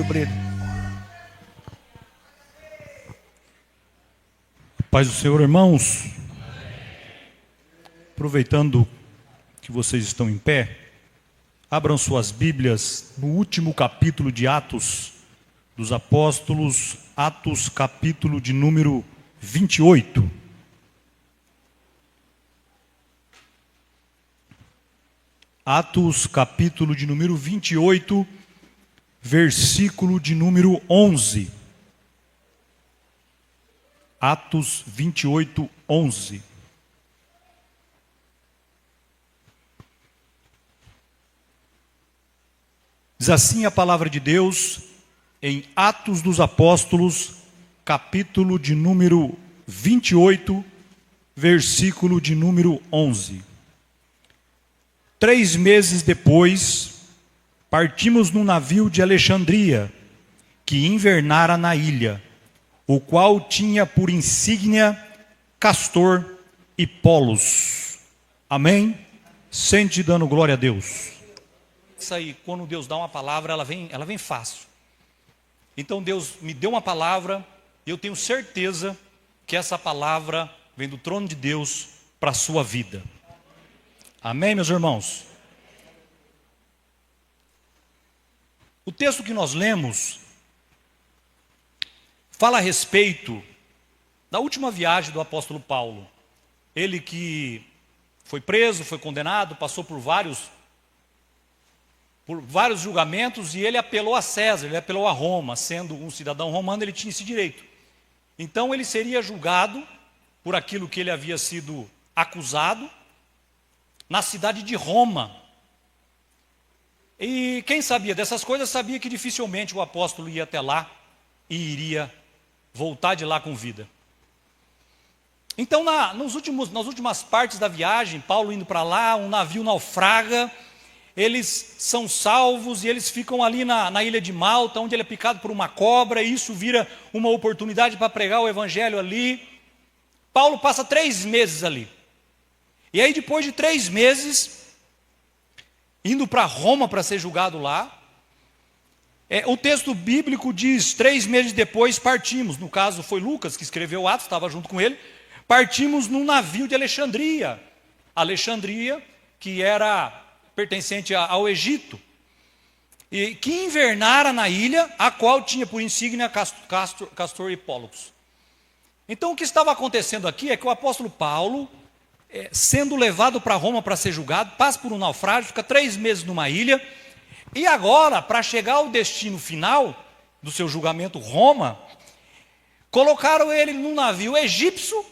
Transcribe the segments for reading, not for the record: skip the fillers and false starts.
obreiro. Paz do Senhor, irmãos. Aproveitando que vocês estão em pé, abram suas Bíblias no último capítulo de Atos dos Apóstolos, Atos capítulo de número 28. Atos capítulo de número 28, versículo de número 11. Atos 28, 11. Diz assim a palavra de Deus em Atos dos Apóstolos, capítulo de número 28, versículo de número 11. 3 meses depois, partimos num navio de Alexandria, que invernara na ilha, o qual tinha por insígnia Castor e Polos. Amém? Sente dando glória a Deus. Isso aí, quando Deus dá uma palavra, ela vem fácil. Então Deus me deu uma palavra, e eu tenho certeza que essa palavra vem do trono de Deus para a sua vida. Amém, meus irmãos? O texto que nós lemos fala a respeito da última viagem do apóstolo Paulo. Ele que foi preso, foi condenado, passou por vários julgamentos, e ele apelou a César, ele apelou a Roma. Sendo um cidadão romano, ele tinha esse direito. Então ele seria julgado por aquilo que ele havia sido acusado na cidade de Roma. E quem sabia dessas coisas sabia que dificilmente o apóstolo ia até lá e iria voltar de lá com vida. Então, nas últimas partes da viagem, Paulo indo para lá, um navio naufraga, eles são salvos e eles ficam ali na ilha de Malta, onde ele é picado por uma cobra, e isso vira uma oportunidade para pregar o evangelho ali. Paulo passa 3 meses ali. E aí, depois de 3 meses, indo para Roma para ser julgado lá, o texto bíblico diz: 3 meses depois partimos. No caso foi Lucas que escreveu Atos, estava junto com ele. Partimos num navio de Alexandria. Alexandria, que era pertencente ao Egito, e que invernara na ilha, a qual tinha por insígnia Castor e Pollux. Então o que estava acontecendo aqui é que o apóstolo Paulo, sendo levado para Roma para ser julgado, passa por um naufrágio, fica 3 meses numa ilha, e agora, para chegar ao destino final do seu julgamento, Roma, colocaram ele num navio egípcio,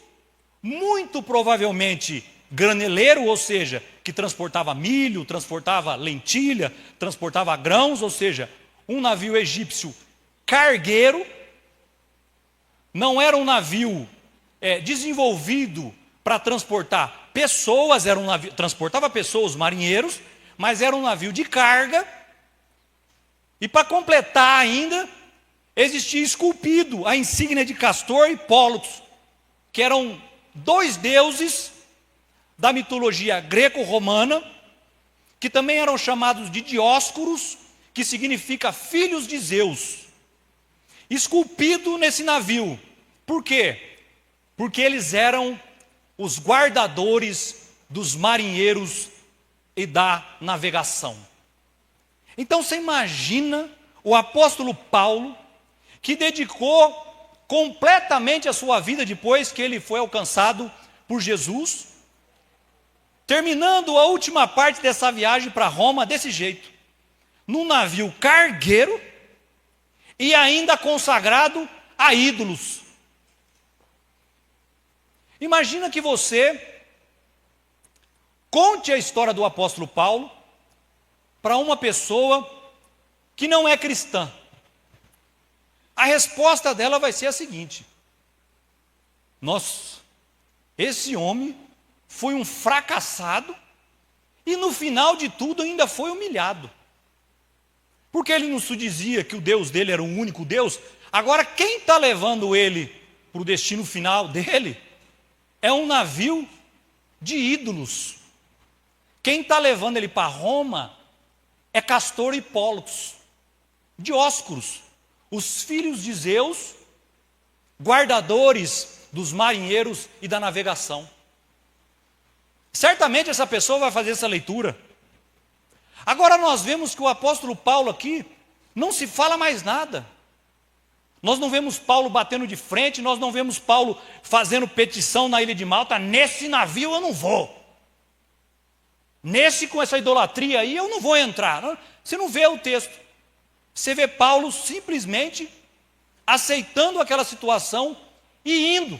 muito provavelmente graneleiro, ou seja, que transportava milho, transportava lentilha, transportava grãos, ou seja, um navio egípcio cargueiro. Não era um navio desenvolvido para transportar pessoas, era um navio, transportava pessoas, marinheiros, mas era um navio de carga. E para completar ainda, existia esculpido a insígnia de Castor e Pollux, que eram 2 deuses da mitologia greco-romana, que também eram chamados de Dióscuros, que significa filhos de Zeus, esculpido nesse navio. Por quê? Porque eles eram os guardadores dos marinheiros e da navegação. Então você imagina o apóstolo Paulo, que dedicou completamente a sua vida depois que ele foi alcançado por Jesus, terminando a última parte dessa viagem para Roma desse jeito, num navio cargueiro e ainda consagrado a ídolos. Imagina que você conte a história do apóstolo Paulo para uma pessoa que não é cristã. A resposta dela vai ser a seguinte: nossa, esse homem foi um fracassado e no final de tudo ainda foi humilhado. Porque ele não se dizia que o Deus dele era o único Deus. Agora quem está levando ele para o destino final dele é um navio de ídolos. Quem está levando ele para Roma é Castor e Pollux. Dioscuros, os filhos de Zeus, guardadores dos marinheiros e da navegação. Certamente essa pessoa vai fazer essa leitura. Agora nós vemos que o apóstolo Paulo aqui não se fala mais nada. Nós não vemos Paulo batendo de frente, nós não vemos Paulo fazendo petição na ilha de Malta, nesse navio eu não vou. Nesse com essa idolatria aí eu não vou entrar. Você não vê o texto. Você vê Paulo simplesmente aceitando aquela situação e indo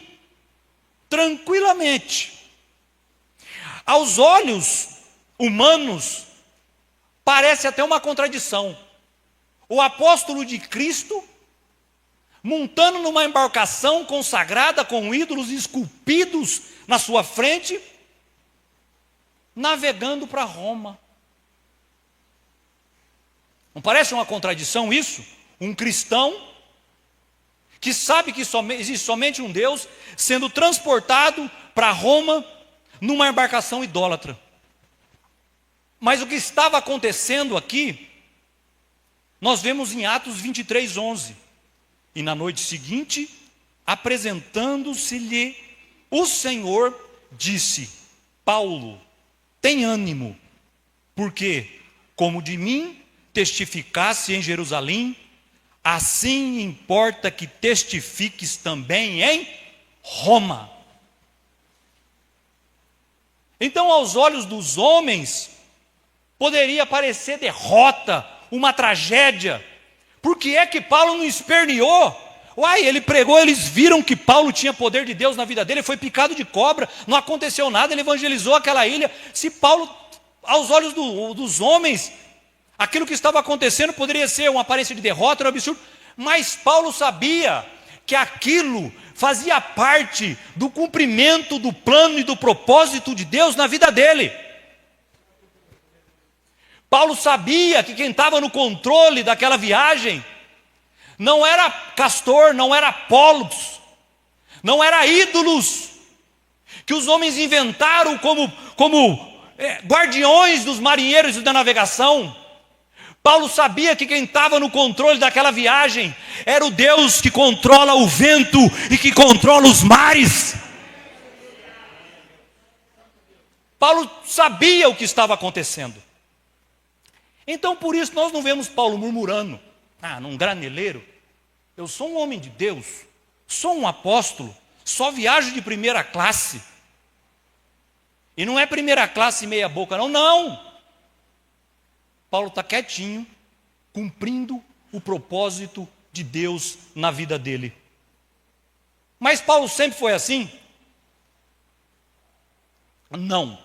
tranquilamente. Aos olhos humanos, parece até uma contradição. O apóstolo de Cristo, montando numa embarcação consagrada com ídolos esculpidos na sua frente, navegando para Roma. Não parece uma contradição isso? Um cristão que sabe que existe somente um Deus, sendo transportado para Roma numa embarcação idólatra. Mas o que estava acontecendo aqui, nós vemos em Atos 23:11. E na noite seguinte, apresentando-se-lhe, o Senhor disse: Paulo, tem ânimo, porque, como de mim testificasse em Jerusalém, assim importa que testifiques também em Roma. Então, aos olhos dos homens, poderia parecer derrota, uma tragédia. Por que é que Paulo não esperneou? Uai, ele pregou, eles viram que Paulo tinha poder de Deus na vida dele, foi picado de cobra, não aconteceu nada, ele evangelizou aquela ilha. Se Paulo, aos olhos dos homens, aquilo que estava acontecendo poderia ser uma aparência de derrota, um absurdo, mas Paulo sabia que aquilo fazia parte do cumprimento do plano e do propósito de Deus na vida dele. Paulo sabia que quem estava no controle daquela viagem não era Castor, não era Pollux, não era ídolos que os homens inventaram como guardiões dos marinheiros e da navegação. Paulo sabia que quem estava no controle daquela viagem era o Deus que controla o vento e que controla os mares. Paulo sabia o que estava acontecendo. Então, por isso, nós não vemos Paulo murmurando: num graneleiro, eu sou um homem de Deus, sou um apóstolo, só viajo de primeira classe. E não é primeira classe meia boca, não. Paulo está quietinho, cumprindo o propósito de Deus na vida dele. Mas Paulo sempre foi assim? Não.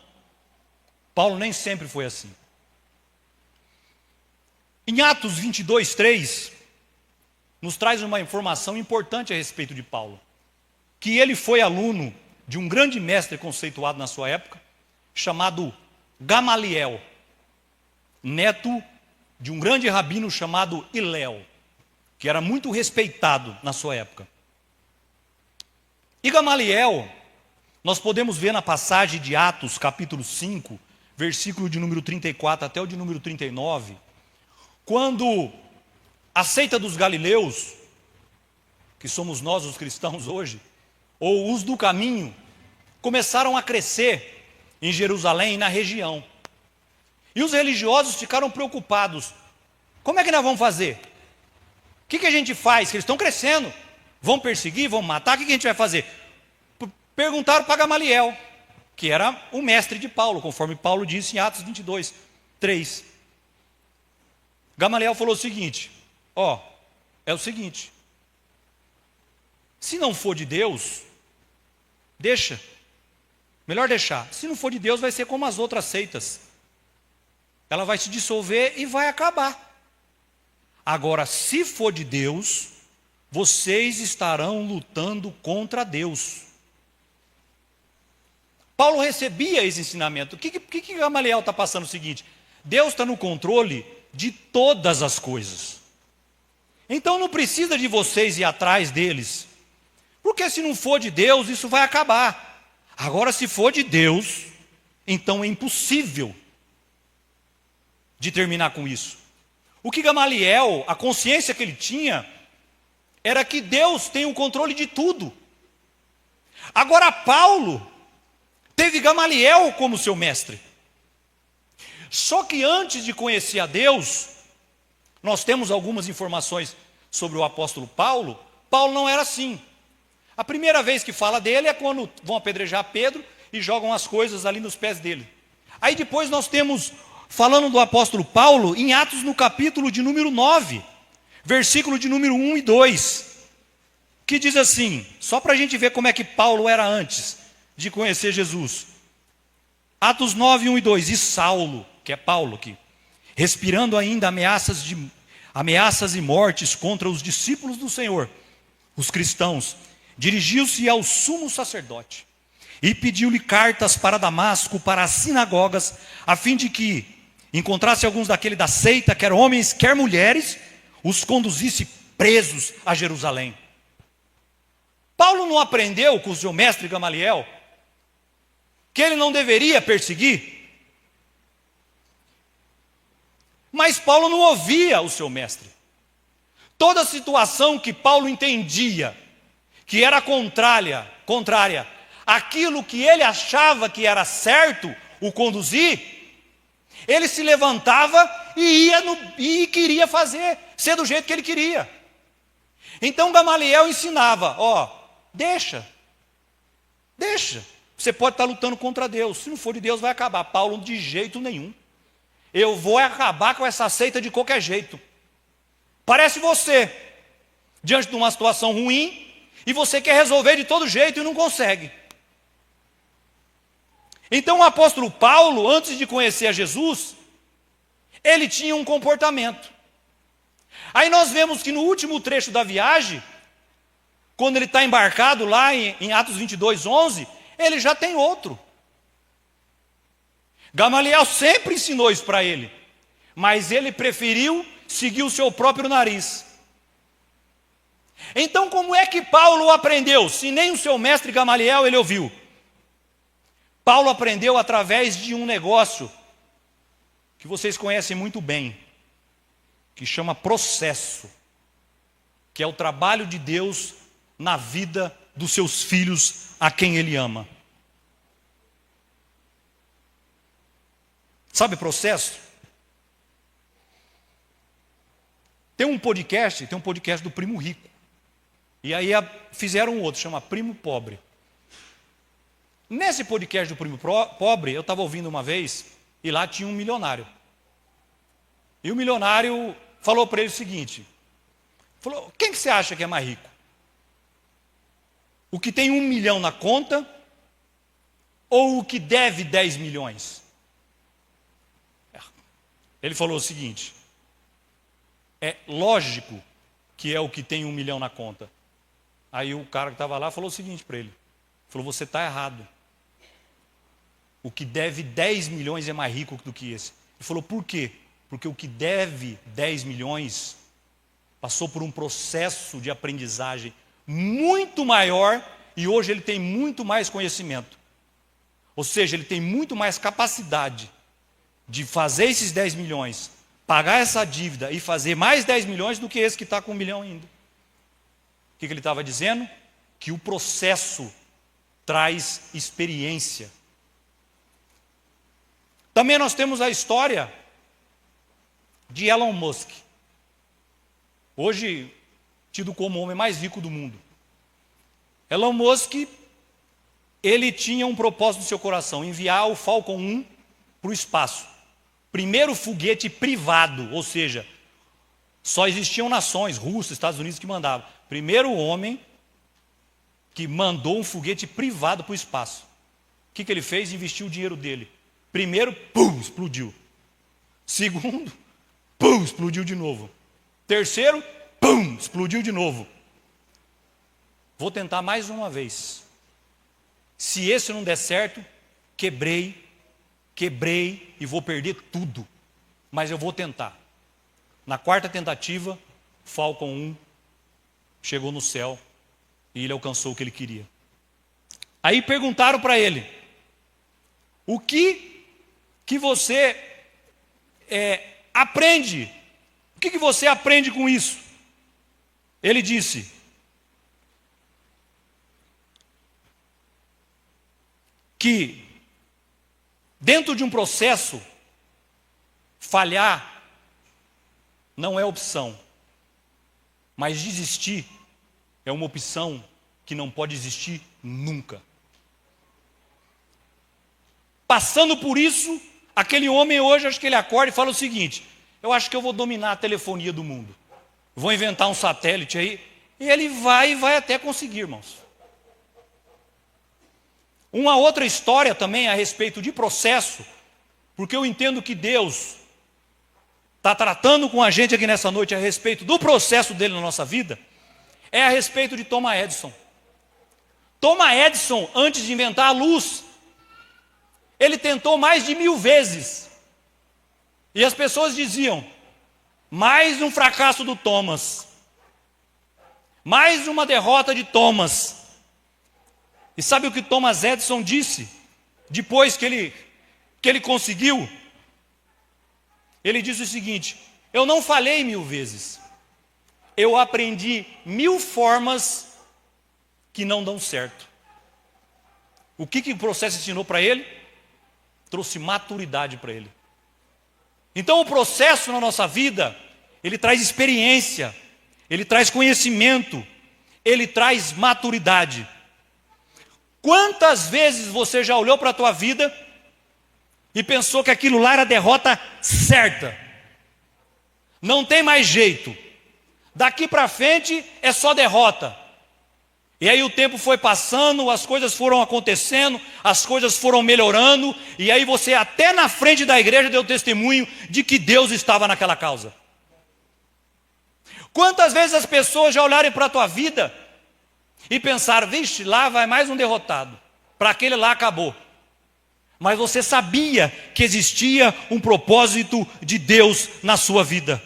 Paulo nem sempre foi assim. Em Atos 22:3, nos traz uma informação importante a respeito de Paulo. Que ele foi aluno de um grande mestre conceituado na sua época, chamado Gamaliel, neto de um grande rabino chamado Hilel, que era muito respeitado na sua época. E Gamaliel, nós podemos ver na passagem de Atos, capítulo 5, versículo de número 34 até o de número 39, quando a seita dos galileus, que somos nós os cristãos hoje, ou os do caminho, começaram a crescer em Jerusalém e na região. E os religiosos ficaram preocupados. Como é que nós vamos fazer? O que a gente faz? Que eles estão crescendo. Vão perseguir, vão matar, o que a gente vai fazer? Perguntaram para Gamaliel, que era o mestre de Paulo, conforme Paulo disse em Atos 22:3. Gamaliel falou o seguinte: é o seguinte, se não for de Deus, deixa, melhor deixar. Se não for de Deus, vai ser como as outras seitas, ela vai se dissolver e vai acabar. Agora, se for de Deus, vocês estarão lutando contra Deus. Paulo recebia esse ensinamento. O que Gamaliel está passando? O seguinte: Deus está no controle de todas as coisas. Então não precisa de vocês ir atrás deles, porque se não for de Deus, isso vai acabar. Agora, se for de Deus, então é impossível de terminar com isso. O que Gamaliel, a consciência que ele tinha, era que Deus tem o controle de tudo. Agora Paulo teve Gamaliel como seu mestre. Só que antes de conhecer a Deus, nós temos algumas informações sobre o apóstolo Paulo. Paulo não era assim. A primeira vez que fala dele é quando vão apedrejar Pedro e jogam as coisas ali nos pés dele. Aí depois nós temos, falando do apóstolo Paulo, em Atos no capítulo de número 9, versículo de número 1 e 2, que diz assim, só para a gente ver como é que Paulo era antes de conhecer Jesus. Atos 9, 1 e 2, e Saulo, que é Paulo aqui, respirando ainda ameaças e mortes contra os discípulos do Senhor, os cristãos, dirigiu-se ao sumo sacerdote e pediu-lhe cartas para Damasco, para as sinagogas, a fim de que encontrasse alguns daquele da seita, quer homens, quer mulheres, os conduzisse presos a Jerusalém. Paulo não aprendeu com o seu mestre Gamaliel que ele não deveria perseguir? Mas Paulo não ouvia o seu mestre. Toda situação que Paulo entendia que era contrária àquilo que ele achava que era certo o conduzir, ele se levantava e queria fazer, ser do jeito que ele queria. Então Gamaliel ensinava, deixa. Você pode estar lutando contra Deus, se não for de Deus vai acabar. Paulo, de jeito nenhum. Eu vou acabar com essa seita de qualquer jeito. Parece você, diante de uma situação ruim, e você quer resolver de todo jeito e não consegue. Então o apóstolo Paulo, antes de conhecer a Jesus, ele tinha um comportamento. Aí nós vemos que no último trecho da viagem, quando ele está embarcado lá em Atos 22, 11, ele já tem outro. Gamaliel sempre ensinou isso para ele, mas ele preferiu seguir o seu próprio nariz. Então como é que Paulo aprendeu, se nem o seu mestre Gamaliel ele ouviu? Paulo aprendeu através de um negócio que vocês conhecem muito bem, que chama processo, que é o trabalho de Deus na vida dos seus filhos a quem ele ama. Sabe processo? Tem um podcast do Primo Rico. E aí fizeram um outro, chama Primo Pobre. Nesse podcast do Primo Pobre, eu estava ouvindo uma vez, e lá tinha um milionário. E o milionário falou para ele o seguinte, falou, quem que você acha que é mais rico? O que tem 1 milhão na conta ou o que deve 10 milhões? Ele falou o seguinte, é lógico que é o que tem 1 milhão na conta. Aí o cara que estava lá falou o seguinte para ele, falou, você está errado. O que deve 10 milhões é mais rico do que esse. Ele falou, por quê? Porque o que deve 10 milhões passou por um processo de aprendizagem muito maior e hoje ele tem muito mais conhecimento. Ou seja, ele tem muito mais capacidade de fazer esses 10 milhões, pagar essa dívida e fazer mais 10 milhões do que esse que está com 1 milhão ainda. O que ele estava dizendo? Que o processo traz experiência. Também nós temos a história de Elon Musk, hoje tido como o homem mais rico do mundo. Elon Musk, ele tinha um propósito no seu coração, enviar o Falcon 1 para o espaço. Primeiro foguete privado, ou seja, só existiam nações, Rússia, Estados Unidos que mandavam. Primeiro homem que mandou um foguete privado para o espaço. O que ele fez? Investiu o dinheiro dele. Primeiro, pum, explodiu. Segundo, pum, explodiu de novo. Terceiro, pum, explodiu de novo. Vou tentar mais uma vez. Se esse não der certo, quebrei e vou perder tudo. Mas eu vou tentar. Na quarta tentativa, Falcon 1 chegou no céu e ele alcançou o que ele queria. Aí perguntaram para ele, o que você aprende? que você aprende com isso? Ele disse que dentro de um processo, falhar não é opção, mas desistir é uma opção que não pode existir nunca. Passando por isso, aquele homem hoje, acho que ele acorda e fala o seguinte: eu acho que eu vou dominar a telefonia do mundo. Vou inventar um satélite aí. E ele vai até conseguir, irmãos. Uma outra história também a respeito de processo, porque eu entendo que Deus está tratando com a gente aqui nessa noite a respeito do processo dele na nossa vida, é a respeito de Thomas Edison. Thomas Edison, antes de inventar a luz, ele tentou mais de 1000 vezes. E as pessoas diziam: mais um fracasso do Thomas. Mais uma derrota de Thomas. E sabe o que Thomas Edison disse? Depois que ele conseguiu? Ele disse o seguinte: eu não falhei 1000 vezes. Eu aprendi 1000 formas que não dão certo. O que o processo ensinou para ele? Trouxe maturidade para ele. Então o processo na nossa vida, ele traz experiência, ele traz conhecimento, ele traz maturidade. Quantas vezes você já olhou para a tua vida e pensou que aquilo lá era a derrota certa? Não tem mais jeito. Daqui para frente é só derrota. E aí o tempo foi passando, as coisas foram acontecendo, as coisas foram melhorando, e aí você até na frente da igreja deu testemunho de que Deus estava naquela causa. Quantas vezes as pessoas já olharam para a tua vida e pensaram: vixe, lá vai mais um derrotado, para aquele lá acabou. Mas você sabia que existia um propósito de Deus na sua vida.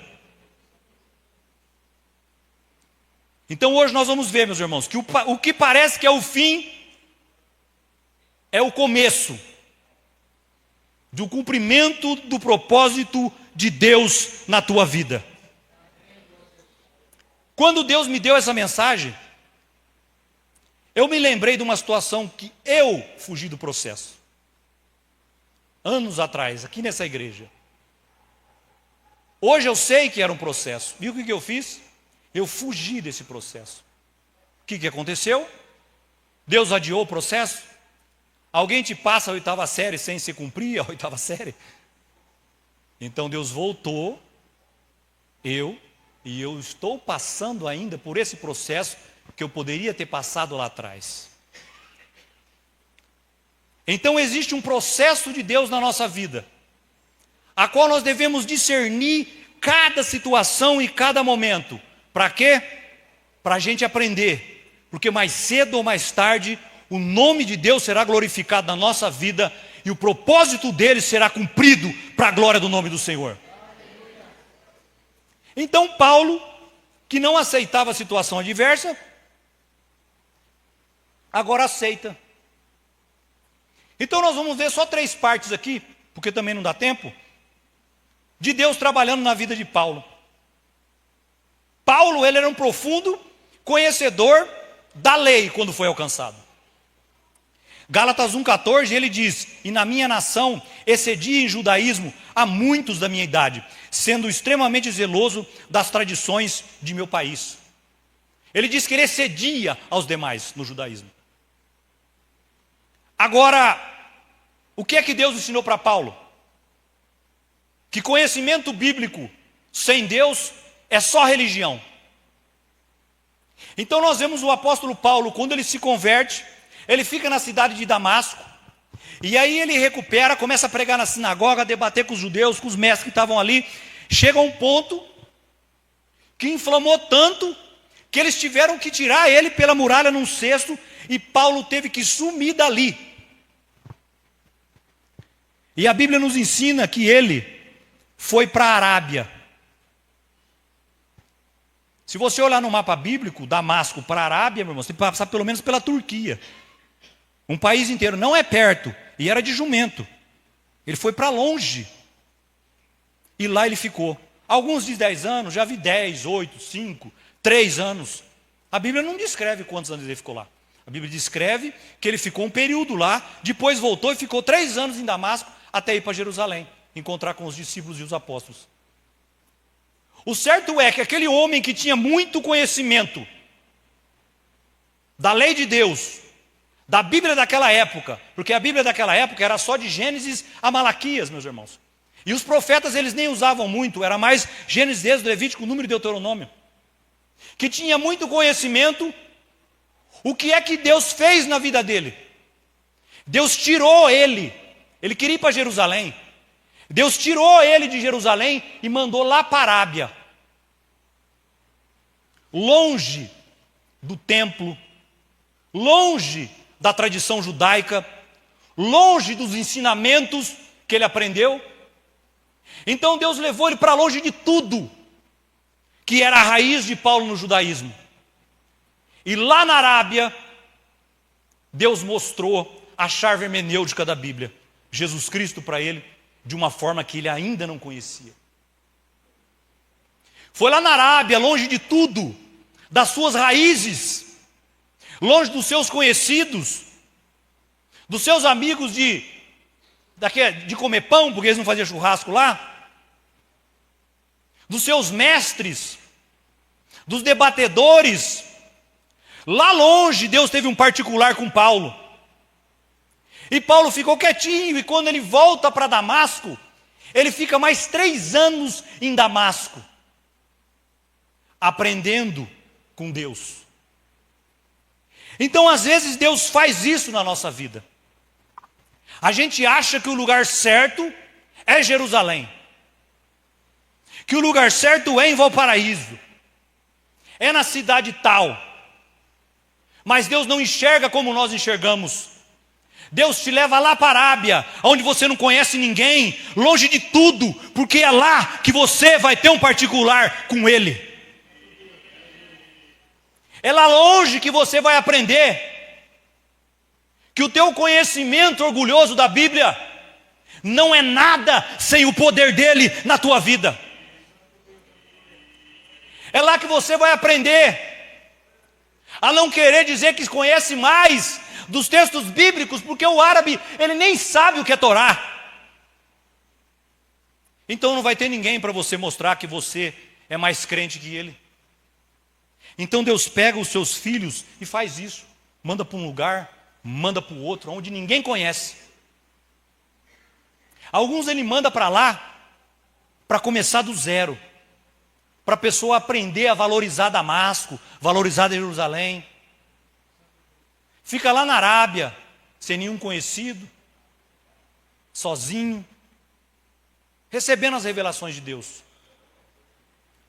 Então hoje nós vamos ver, meus irmãos, que o que parece que é o fim é o começo do cumprimento do propósito de Deus na tua vida. Quando Deus me deu essa mensagem, eu me lembrei de uma situação que eu fugi do processo. Anos atrás, aqui nessa igreja. Hoje eu sei que era um processo. E o que eu fiz? Eu fugi desse processo. O que aconteceu? Deus adiou o processo? Alguém te passa a 8ª série sem se cumprir a 8ª série? Então Deus voltou, eu estou passando ainda por esse processo que eu poderia ter passado lá atrás. Então existe um processo de Deus na nossa vida, a qual nós devemos discernir cada situação e cada momento. Para quê? Para a gente aprender, porque mais cedo ou mais tarde o nome de Deus será glorificado na nossa vida e o propósito dele será cumprido para a glória do nome do Senhor. Então Paulo, que não aceitava a situação adversa, agora aceita. Então nós vamos ver só 3 partes aqui, porque também não dá tempo, de Deus trabalhando na vida de Paulo. Paulo, ele era um profundo conhecedor da lei quando foi alcançado. Gálatas 1,14, ele diz: e na minha nação excedi em judaísmo a muitos da minha idade, sendo extremamente zeloso das tradições de meu país. Ele diz que ele excedia aos demais no judaísmo. Agora, o que é que Deus ensinou para Paulo? Que conhecimento bíblico sem Deus é só religião. Então nós vemos o apóstolo Paulo, quando ele se converte, ele fica na cidade de Damasco, e aí ele recupera, começa a pregar na sinagoga, a debater com os judeus, com os mestres que estavam ali. Chega a um ponto que inflamou tanto que eles tiveram que tirar ele pela muralha num cesto, e Paulo teve que sumir dali. E a Bíblia nos ensina que ele foi para a Arábia. Se você olhar no mapa bíblico, Damasco para a Arábia, meu irmão, você tem que passar pelo menos pela Turquia. Um país inteiro, não é perto, e era de jumento. Ele foi para longe. E lá ele ficou. Alguns dizem 10 anos, já vi 10, 8, 5, 3 anos. A Bíblia não descreve quantos anos ele ficou lá. A Bíblia descreve que ele ficou um período lá, depois voltou e ficou 3 anos em Damasco, até ir para Jerusalém, encontrar com os discípulos e os apóstolos. O certo é que aquele homem que tinha muito conhecimento da lei de Deus, da Bíblia daquela época, porque a Bíblia daquela época era só de Gênesis a Malaquias, meus irmãos. E os profetas eles nem usavam muito, era mais Gênesis, Êxodo, Levítico, Número e Deuteronômio. Que tinha muito conhecimento, o que é que Deus fez na vida dele? Deus tirou ele queria ir para Jerusalém. Deus tirou ele de Jerusalém e mandou lá para a Arábia. Longe do templo, longe da tradição judaica, longe dos ensinamentos que ele aprendeu. Então Deus levou ele para longe de tudo que era a raiz de Paulo no judaísmo. E lá na Arábia, Deus mostrou a chave hermenêutica da Bíblia, Jesus Cristo para ele, de uma forma que ele ainda não conhecia. Foi lá na Arábia, longe de tudo, das suas raízes, longe dos seus conhecidos, dos seus amigos de comer pão, porque eles não faziam churrasco lá, dos seus mestres, dos debatedores. Lá longe, Deus teve um particular com Paulo. E Paulo ficou quietinho, e quando ele volta para Damasco, ele fica mais 3 anos em Damasco, aprendendo com Deus. Então, às vezes, Deus faz isso na nossa vida. A gente acha que o lugar certo é Jerusalém, que o lugar certo é em Valparaíso, é na cidade tal. Mas Deus não enxerga como nós enxergamos. Deus te leva lá para a Arábia, onde você não conhece ninguém, longe de tudo, porque é lá que você vai ter um particular com Ele. É lá longe que você vai aprender que o teu conhecimento orgulhoso da Bíblia não é nada sem o poder dele na tua vida. É lá que você vai aprender a não querer dizer que conhece mais dos textos bíblicos, porque o árabe, ele nem sabe o que é Torá. Então não vai ter ninguém para você mostrar que você é mais crente que ele. Então Deus pega os seus filhos e faz isso. Manda para um lugar, manda para o outro, onde ninguém conhece. Alguns ele manda para lá, para começar do zero. Para a pessoa aprender a valorizar Damasco, valorizar Jerusalém. Fica lá na Arábia, sem nenhum conhecido, sozinho, recebendo as revelações de Deus,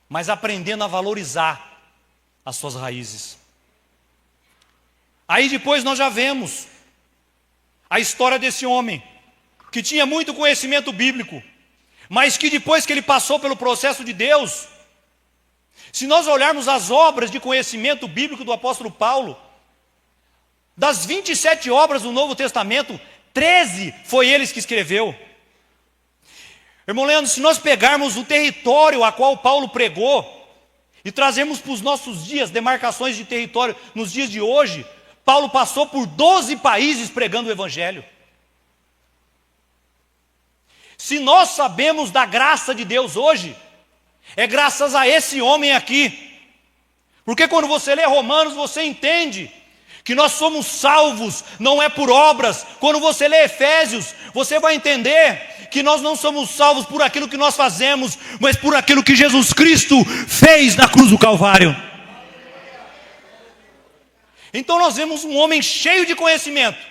mas aprendendo a valorizar as suas raízes. Aí depois nós já vemos a história desse homem, que tinha muito conhecimento bíblico, mas que depois que ele passou pelo processo de Deus, se nós olharmos as obras de conhecimento bíblico do apóstolo Paulo, das 27 obras do Novo Testamento, 13 foi ele que escreveu. Irmão Leandro, se nós pegarmos o território a qual Paulo pregou e trazermos para os nossos dias, demarcações de território nos dias de hoje, Paulo passou por 12 países pregando o Evangelho. Se nós sabemos da graça de Deus hoje, é graças a esse homem aqui. Porque quando você lê Romanos, você entende que nós somos salvos, não é por obras. Quando você lê Efésios, você vai entender que nós não somos salvos por aquilo que nós fazemos, mas por aquilo que Jesus Cristo fez na cruz do Calvário. Então nós vemos um homem cheio de conhecimento,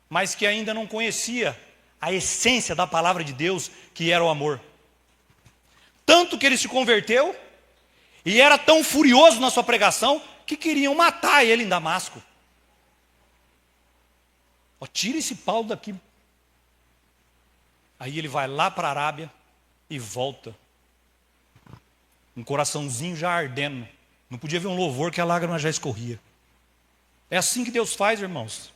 mas que ainda não conhecia a essência da palavra de Deus, que era o amor. Tanto que ele se converteu e era tão furioso na sua pregação que queriam matar ele em Damasco. Tira esse Paulo daqui. Aí ele vai lá para a Arábia e volta. Um coraçãozinho já ardendo. Não podia ver um louvor que a lágrima já escorria. É assim que Deus faz, irmãos.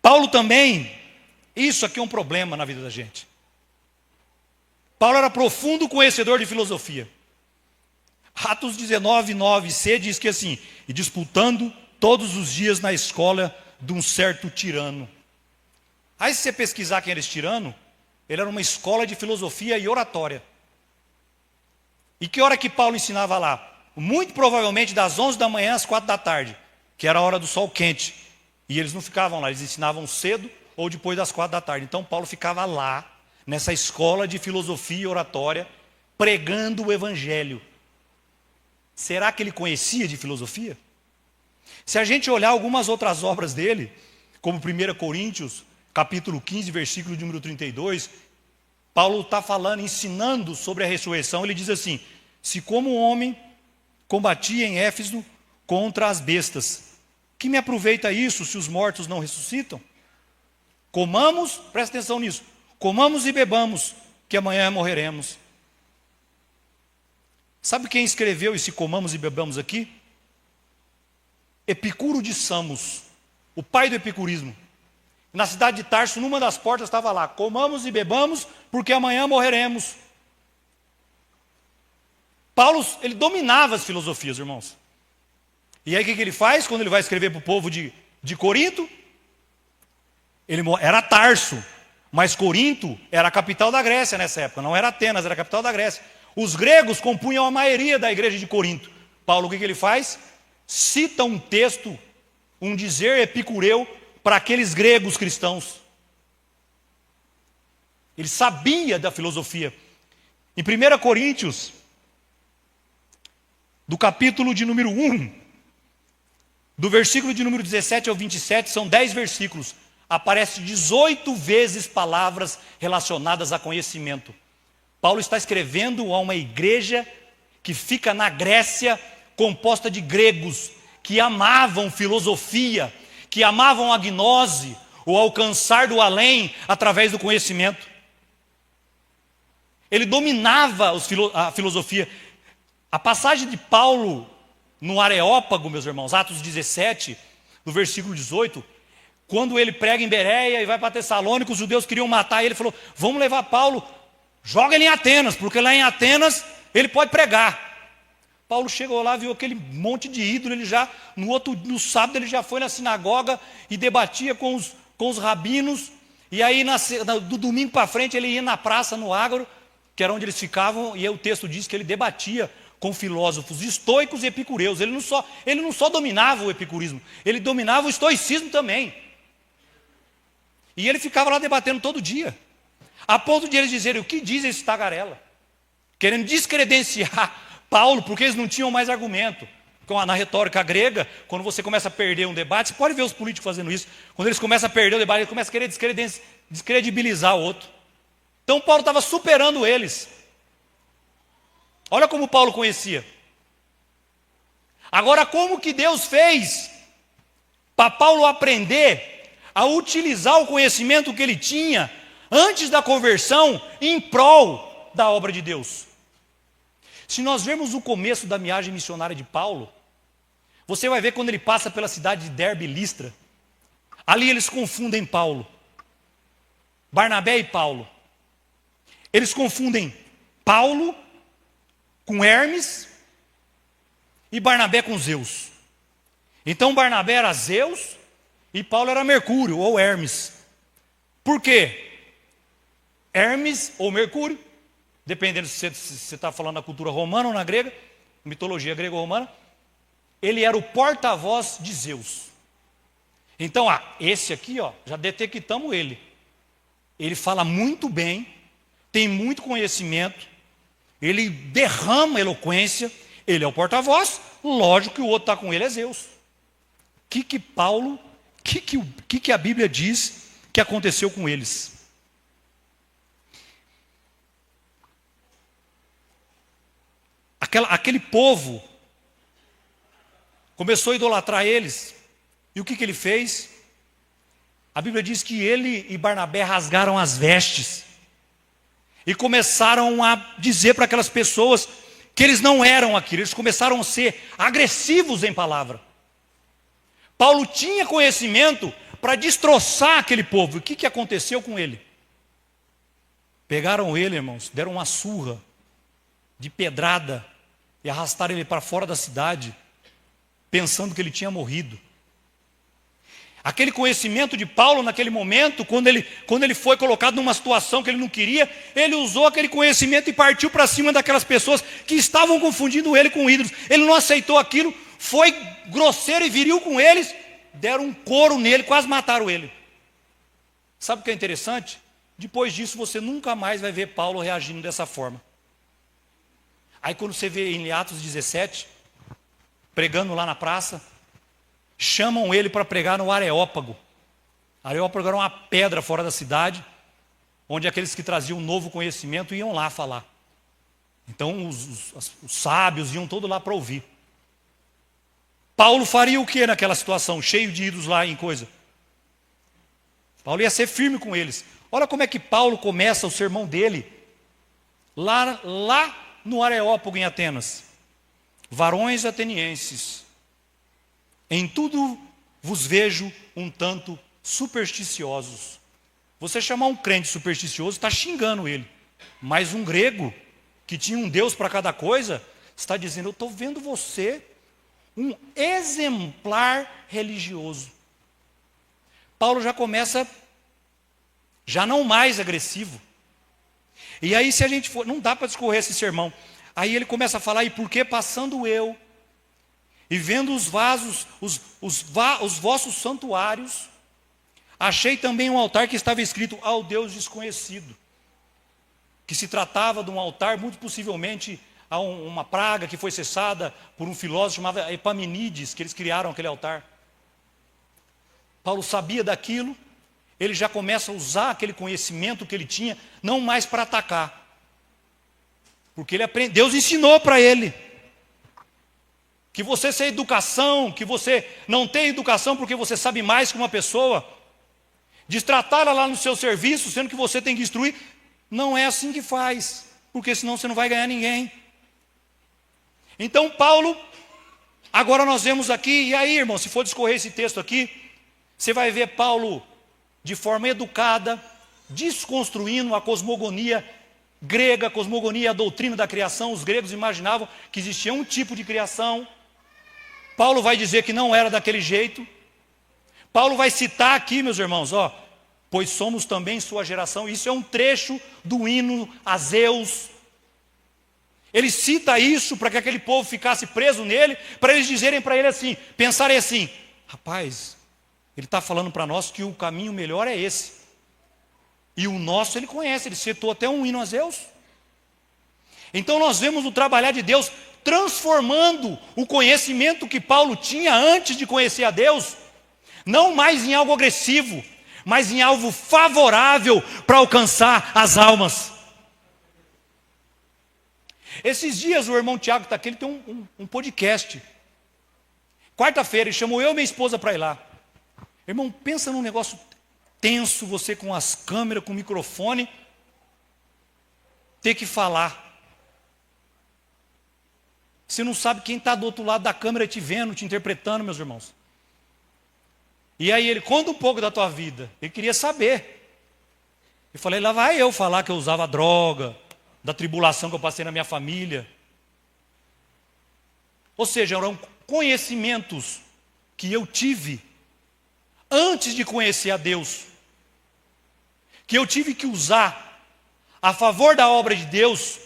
Paulo também, isso aqui é um problema na vida da gente. Paulo era profundo conhecedor de filosofia. Atos 19, 9c diz que assim, e disputando todos os dias na escola de um certo tirano. Aí se você pesquisar quem era esse tirano, ele era uma escola de filosofia e oratória. E que hora que Paulo ensinava lá? Muito provavelmente das 11 da manhã às 4 da tarde, que era a hora do sol quente. E eles não ficavam lá, eles ensinavam cedo ou depois das 4 da tarde. Então Paulo ficava lá, nessa escola de filosofia e oratória, pregando o evangelho. Será que ele conhecia de filosofia? Se a gente olhar algumas outras obras dele, como 1 Coríntios, capítulo 15, versículo de número 32, Paulo está falando, ensinando sobre a ressurreição. Ele diz assim: se como homem combatia em Éfeso contra as bestas, que me aproveita isso se os mortos não ressuscitam? Comamos, presta atenção nisso, comamos e bebamos, que amanhã morreremos. Sabe quem escreveu esse comamos e bebamos aqui? Epicuro de Samos, o pai do epicurismo. Na cidade de Tarso, numa das portas estava lá: comamos e bebamos, porque amanhã morreremos. Paulo, ele dominava as filosofias, irmãos. E aí o que ele faz quando ele vai escrever para o povo de Corinto? Era Tarso, mas Corinto era a capital da Grécia nessa época, não era Atenas, era a capital da Grécia. Os gregos compunham a maioria da igreja de Corinto. Paulo, o que ele faz? Cita um texto, um dizer epicureu para aqueles gregos cristãos. Ele sabia da filosofia. Em 1 Coríntios, do capítulo de número 1, do versículo de número 17 ao 27, são 10 versículos. Aparece 18 vezes palavras relacionadas a conhecimento. Paulo está escrevendo a uma igreja que fica na Grécia, composta de gregos que amavam filosofia, que amavam a gnose, o alcançar do além através do conhecimento. Ele dominava a filosofia. A passagem de Paulo no Areópago, meus irmãos, Atos 17, no versículo 18, quando ele prega em Bereia e vai para Tessalônica, os judeus queriam matar ele, falou: vamos levar Paulo, joga ele em Atenas, porque lá em Atenas ele pode pregar. Paulo chegou lá, viu aquele monte de ídolo, ele já, no sábado ele já foi na sinagoga e debatia com os rabinos, e aí do domingo para frente ele ia na praça, no Ágora, que era onde eles ficavam, e aí o texto diz que ele debatia com filósofos estoicos e epicureus. Ele não só dominava o epicurismo, ele dominava o estoicismo também. E ele ficava lá debatendo todo dia, a ponto de eles dizerem: o que diz esse tagarela? Querendo descredenciar Paulo, porque eles não tinham mais argumento. Na retórica grega, quando você começa a perder um debate, você pode ver os políticos fazendo isso. Quando eles começam a perder o debate, eles começam a querer descredibilizar o outro. Então Paulo estava superando eles. Olha como Paulo conhecia. Agora, como que Deus fez para Paulo aprender a utilizar o conhecimento que ele tinha antes da conversão em prol da obra de Deus? Se nós vermos o começo da viagem missionária de Paulo, você vai ver quando ele passa pela cidade de Derbe e Listra. Ali eles confundem Paulo, Barnabé e Paulo. Eles confundem Paulo com Hermes e Barnabé com Zeus. Então Barnabé era Zeus e Paulo era Mercúrio ou Hermes. Por quê? Hermes ou Mercúrio, dependendo se você está falando na cultura romana ou na grega, mitologia grego-romana, ele era o porta-voz de Zeus. Então, esse aqui, já detectamos ele. Ele fala muito bem, tem muito conhecimento, ele derrama eloquência, ele é o porta-voz, lógico que o outro está com ele é Zeus. O que a Bíblia diz que aconteceu com eles? Aquele povo começou a idolatrar eles. E o que ele fez? A Bíblia diz que ele e Barnabé rasgaram as vestes e começaram a dizer para aquelas pessoas que eles não eram aquilo. Eles começaram a ser agressivos em palavra. Paulo tinha conhecimento para destroçar aquele povo. O que aconteceu com ele? Pegaram ele, irmãos, deram uma surra de pedrada e arrastaram ele para fora da cidade, pensando que ele tinha morrido. Aquele conhecimento de Paulo naquele momento, quando ele foi colocado numa situação que ele não queria, ele usou aquele conhecimento e partiu para cima daquelas pessoas que estavam confundindo ele com ídolos. Ele não aceitou aquilo, foi grosseiro e viril com eles, deram um couro nele, quase mataram ele. Sabe o que é interessante? Depois disso você nunca mais vai ver Paulo reagindo dessa forma. Aí quando você vê em Atos 17, pregando lá na praça, chamam ele para pregar no Areópago. Areópago era uma pedra fora da cidade, onde aqueles que traziam um novo conhecimento iam lá falar. Então os sábios iam todos lá para ouvir. Paulo faria o que naquela situação, cheio de ídolos lá em coisa? Paulo ia ser firme com eles. Olha como é que Paulo começa o sermão dele, lá no Areópago em Atenas. Varões atenienses, em tudo vos vejo um tanto supersticiosos. Você chamar um crente supersticioso, está xingando ele. Mas um grego, que tinha um Deus para cada coisa, está dizendo, eu estou vendo você um exemplar religioso. Paulo já começa, já não mais agressivo. E aí se a gente for, não dá para discorrer esse sermão. Aí ele começa a falar, e por que passando eu, e vendo os vasos, os vossos santuários, achei também um altar que estava escrito ao Deus desconhecido, que se tratava de um altar, muito possivelmente, a uma praga que foi cessada por um filósofo chamado Epamenides, que eles criaram aquele altar. Paulo sabia daquilo, ele já começa a usar aquele conhecimento que ele tinha, não mais para atacar, porque ele aprende, Deus ensinou para ele, que você sem educação, que você não tem educação porque você sabe mais que uma pessoa, destratá-la lá no seu serviço, sendo que você tem que instruir, não é assim que faz, porque senão você não vai ganhar ninguém. Então Paulo, agora nós vemos aqui, e aí irmão, se for discorrer esse texto aqui, você vai ver Paulo de forma educada, desconstruindo a cosmogonia grega, a cosmogonia, a doutrina da criação. Os gregos imaginavam que existia um tipo de criação. Paulo vai dizer que não era daquele jeito. Paulo vai citar aqui, meus irmãos, pois somos também sua geração. Isso é um trecho do hino a Zeus. Ele cita isso para que aquele povo ficasse preso nele, para eles dizerem para ele assim, pensarem assim, rapaz, ele está falando para nós que o caminho melhor é esse. E o nosso ele conhece, ele citou até um hino a Zeus. Então nós vemos o trabalhar de Deus transformando o conhecimento que Paulo tinha antes de conhecer a Deus, não mais em algo agressivo, mas em algo favorável para alcançar as almas. Esses dias o irmão Tiago está aqui, ele tem um podcast. Quarta-feira, ele chamou eu e minha esposa para ir lá. Irmão, pensa num negócio tenso, você com as câmeras, com o microfone, ter que falar. Você não sabe quem está do outro lado da câmera te vendo, te interpretando, meus irmãos. E aí ele, conta um pouco da tua vida. Ele queria saber. Eu falei, lá vai eu falar que eu usava droga, da tribulação que eu passei na minha família. Ou seja, eram conhecimentos que eu tive antes de conhecer a Deus, que eu tive que usar a favor da obra de Deus,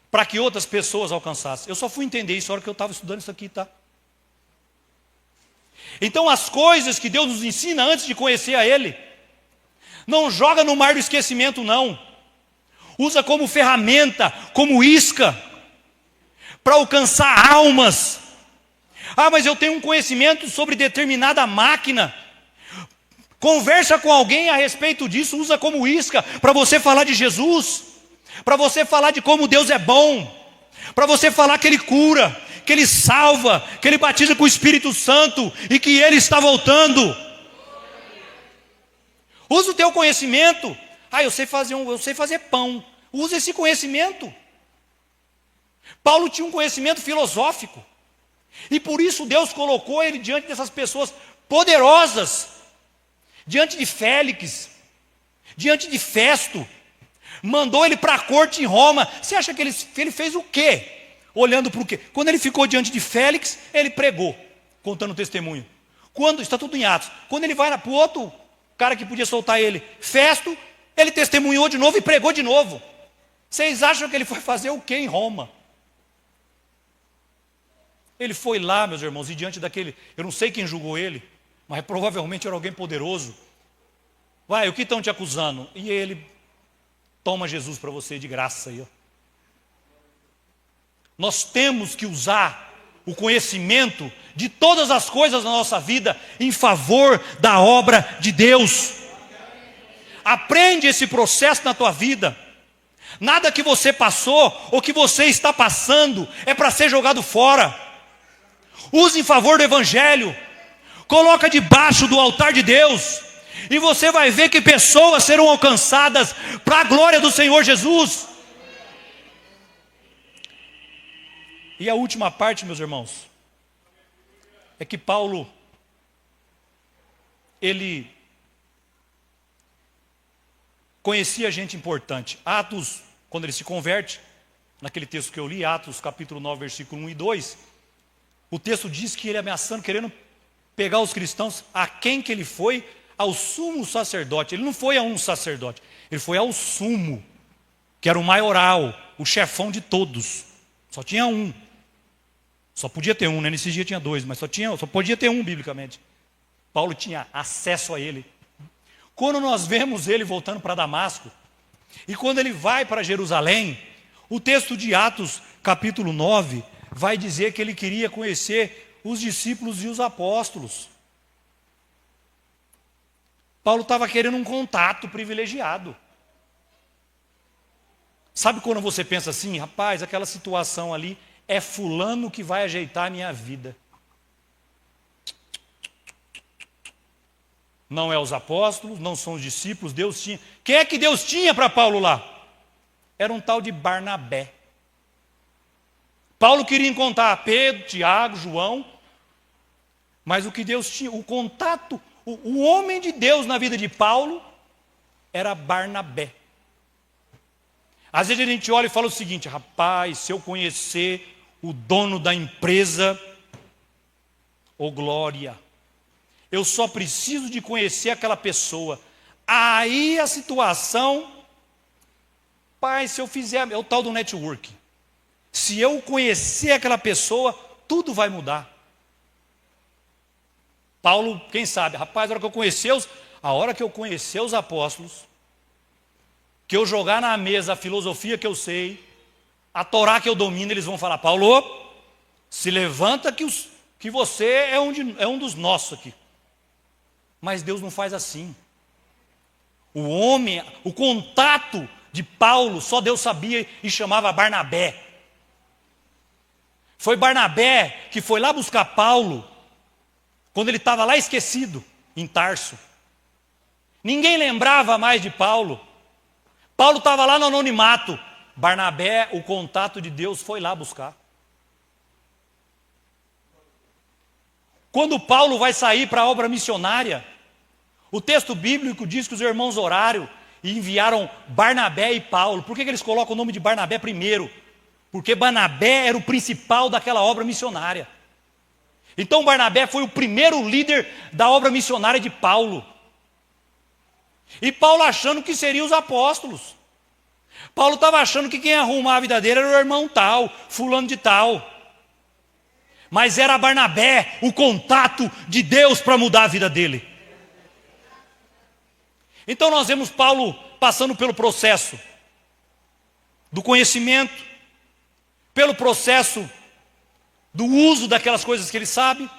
para que outras pessoas alcançassem. Eu só fui entender isso na hora que eu estava estudando isso aqui, tá? Então as coisas que Deus nos ensina antes de conhecer a Ele, não joga no mar do esquecimento não, usa como ferramenta, como isca, para alcançar almas. Mas eu tenho um conhecimento sobre determinada máquina, conversa com alguém a respeito disso, usa como isca, para você falar de Jesus, para você falar de como Deus é bom, para você falar que Ele cura, que Ele salva, que Ele batiza com o Espírito Santo e que Ele está voltando. Usa o teu conhecimento. Eu sei fazer pão. Usa esse conhecimento. Paulo tinha um conhecimento filosófico. E por isso Deus colocou ele diante dessas pessoas poderosas, diante de Félix, diante de Festo, mandou ele para a corte em Roma. Você acha que ele fez o quê? Olhando para o quê? Quando ele ficou diante de Félix, ele pregou, contando o testemunho. Está tudo em Atos. Quando ele vai para o outro cara que podia soltar ele, Festo, ele testemunhou de novo e pregou de novo. Vocês acham que ele foi fazer o quê em Roma? Ele foi lá, meus irmãos, e diante daquele, eu não sei quem julgou ele, mas provavelmente era alguém poderoso. Vai, o que estão te acusando? E ele, toma Jesus para você de graça aí. Ó. Nós temos que usar o conhecimento de todas as coisas na nossa vida em favor da obra de Deus. Aprende esse processo na tua vida. Nada que você passou ou que você está passando é para ser jogado fora. Use em favor do Evangelho. Coloca debaixo do altar de Deus. E você vai ver que pessoas serão alcançadas para a glória do Senhor Jesus. E a última parte, meus irmãos, é que Paulo, ele conhecia gente importante. Atos, quando ele se converte, naquele texto que eu li, Atos capítulo 9, versículo 1 e 2, o texto diz que ele ameaçando, querendo pegar os cristãos, a quem que ele foi? Ao sumo sacerdote. Ele não foi a um sacerdote, ele foi ao sumo, que era o maioral, o chefão de todos. Só tinha um. Só podia ter um, né? Nesse dia tinha dois, mas só podia ter um biblicamente. Paulo tinha acesso a ele. Quando nós vemos ele voltando para Damasco, e quando ele vai para Jerusalém, o texto de Atos, capítulo 9, vai dizer que ele queria conhecer os discípulos e os apóstolos. Paulo estava querendo um contato privilegiado. Sabe quando você pensa assim, rapaz, aquela situação ali, é fulano que vai ajeitar a minha vida. Não é os apóstolos, não são os discípulos, Deus tinha. Quem é que Deus tinha para Paulo lá? Era um tal de Barnabé. Paulo queria encontrar Pedro, Tiago, João, mas o que Deus tinha, o contato, o homem de Deus na vida de Paulo era Barnabé. Às vezes a gente olha e fala o seguinte, rapaz, se eu conhecer o dono da empresa, ô glória, eu só preciso de conhecer aquela pessoa. Aí a situação, pai, se eu fizer, é o tal do network. Se eu conhecer aquela pessoa, tudo vai mudar. Paulo, quem sabe, rapaz, a hora que eu conhecer os apóstolos, que eu jogar na mesa a filosofia que eu sei, a Torá que eu domino, eles vão falar, Paulo, se levanta que você é um dos nossos aqui. Mas Deus não faz assim. O homem, o contato de Paulo, só Deus sabia e chamava Barnabé. Foi Barnabé que foi lá buscar Paulo, quando ele estava lá esquecido, em Tarso. Ninguém lembrava mais de Paulo. Paulo estava lá no anonimato. Barnabé, o contato de Deus, foi lá buscar. Quando Paulo vai sair para a obra missionária, o texto bíblico diz que os irmãos oraram e enviaram Barnabé e Paulo. Por que eles colocam o nome de Barnabé primeiro? Porque Barnabé era o principal daquela obra missionária. Então Barnabé foi o primeiro líder da obra missionária de Paulo. E Paulo achando que seriam os apóstolos. Paulo estava achando que quem ia arrumar a vida dele era o irmão tal, fulano de tal. Mas era Barnabé, o contato de Deus para mudar a vida dele. Então nós vemos Paulo passando pelo processo do conhecimento, pelo processo do uso daquelas coisas que ele sabe,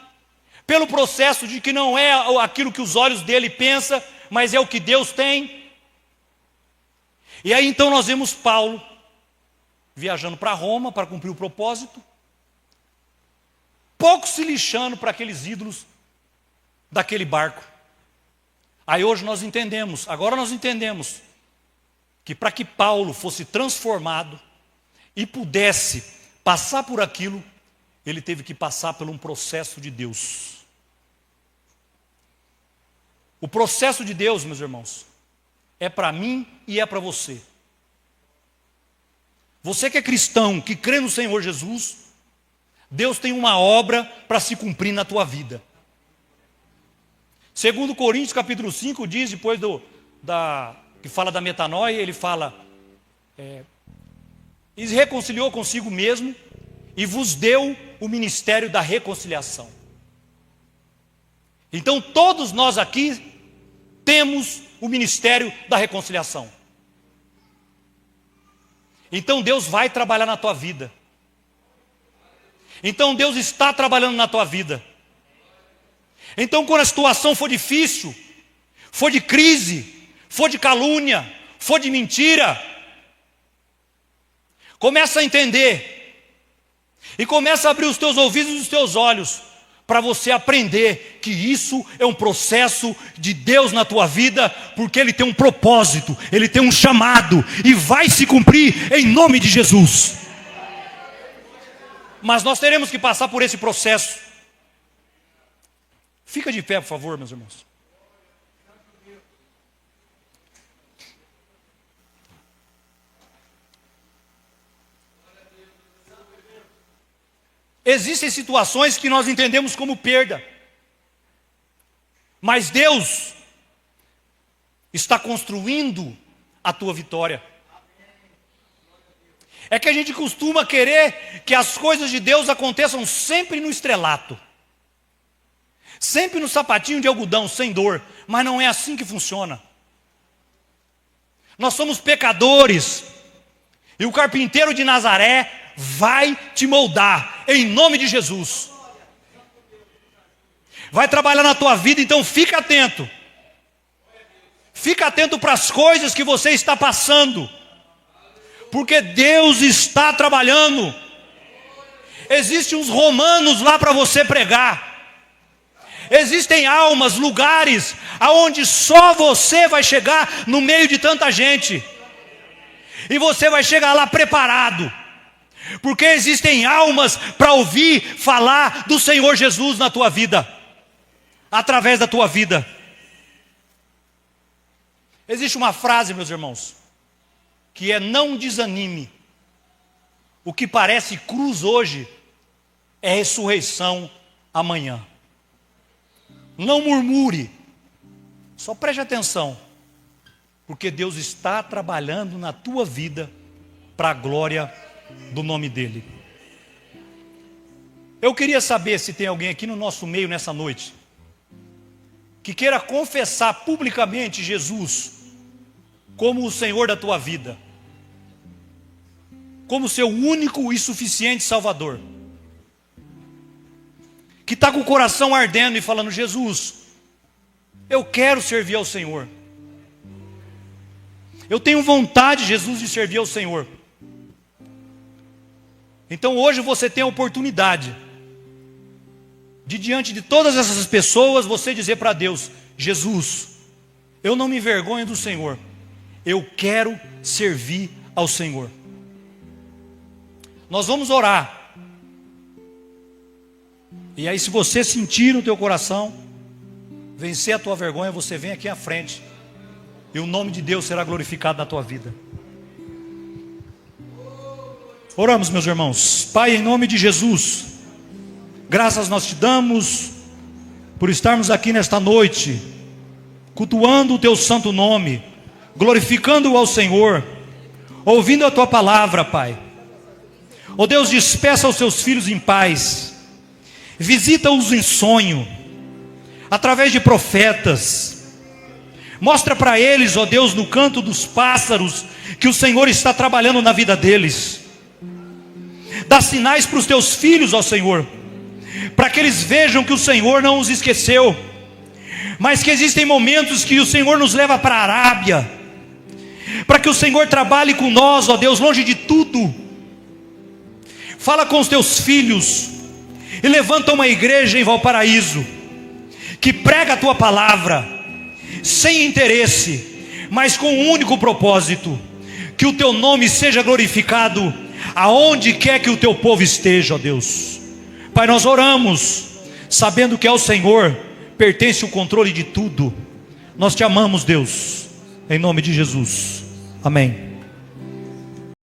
pelo processo de que não é aquilo que os olhos dele pensam, mas é o que Deus tem. E aí então nós vemos Paulo viajando para Roma para cumprir o propósito, pouco se lixando para aqueles ídolos daquele barco. Aí hoje agora nós entendemos que para que Paulo fosse transformado e pudesse passar por aquilo, ele teve que passar por um processo de Deus. O processo de Deus, meus irmãos, é para mim e é para você. Você que é cristão, que crê no Senhor Jesus, Deus tem uma obra para se cumprir na tua vida. Segundo Coríntios capítulo 5 diz, depois que fala da metanoia, ele fala, e se reconciliou consigo mesmo e vos deu o ministério da reconciliação. Então todos nós aqui temos o ministério da reconciliação. Então Deus vai trabalhar na tua vida. Então Deus está trabalhando na tua vida. Então quando a situação for difícil, for de crise, for de calúnia, for de mentira, começa a entender e começa a abrir os teus ouvidos e os teus olhos para você aprender que isso é um processo de Deus na tua vida, porque Ele tem um propósito, Ele tem um chamado e vai se cumprir em nome de Jesus. Mas nós teremos que passar por esse processo. Fica de pé, por favor, meus irmãos. Existem situações que nós entendemos como perda, mas Deus está construindo a tua vitória. É que a gente costuma querer que as coisas de Deus aconteçam sempre no estrelato, sempre no sapatinho de algodão, sem dor, mas não é assim que funciona. Nós somos pecadores, e o carpinteiro de Nazaré vai te moldar, em nome de Jesus. Vai trabalhar na tua vida, então fica atento. Fica atento para as coisas que você está passando, porque Deus está trabalhando. Existem uns romanos lá para você pregar. Existem almas, lugares, aonde só você vai chegar no meio de tanta gente. E você vai chegar lá preparado. Porque existem almas para ouvir falar do Senhor Jesus na tua vida, através da tua vida. Existe uma frase, meus irmãos, que é: não desanime. O que parece cruz hoje é ressurreição amanhã. Não murmure, só preste atenção, porque Deus está trabalhando na tua vida para a glória do nome dEle. Eu queria saber se tem alguém aqui no nosso meio nessa noite que queira confessar publicamente Jesus como o Senhor da tua vida, como seu único e suficiente Salvador, que está com o coração ardendo e falando: Jesus, eu quero servir ao Senhor, eu tenho vontade, Jesus, de servir ao Senhor. Então hoje você tem a oportunidade de, diante de todas essas pessoas, você dizer para Deus: Jesus, eu não me envergonho do Senhor, eu quero servir ao Senhor. Nós vamos orar. E aí, se você sentir no teu coração vencer a tua vergonha, você vem aqui à frente e o nome de Deus será glorificado na tua vida. Oramos, meus irmãos. Pai, em nome de Jesus, graças nós te damos por estarmos aqui nesta noite, cultuando o teu santo nome, glorificando ao Senhor, ouvindo a tua palavra, Pai. Ó Deus, despeça os seus filhos em paz, visita-os em sonho, através de profetas. Mostra para eles, ó Deus, no canto dos pássaros, que o Senhor está trabalhando na vida deles. Dá sinais para os teus filhos, ó Senhor, para que eles vejam que o Senhor não os esqueceu, mas que existem momentos que o Senhor nos leva para a Arábia, para que o Senhor trabalhe com nós, ó Deus, longe de tudo. Fala com os teus filhos e levanta uma igreja em Valparaíso que prega a tua palavra sem interesse, mas com um único propósito: que o teu nome seja glorificado aonde quer que o teu povo esteja, ó Deus. Pai, nós oramos sabendo que ao Senhor pertence o controle de tudo. Nós te amamos, Deus, em nome de Jesus, amém.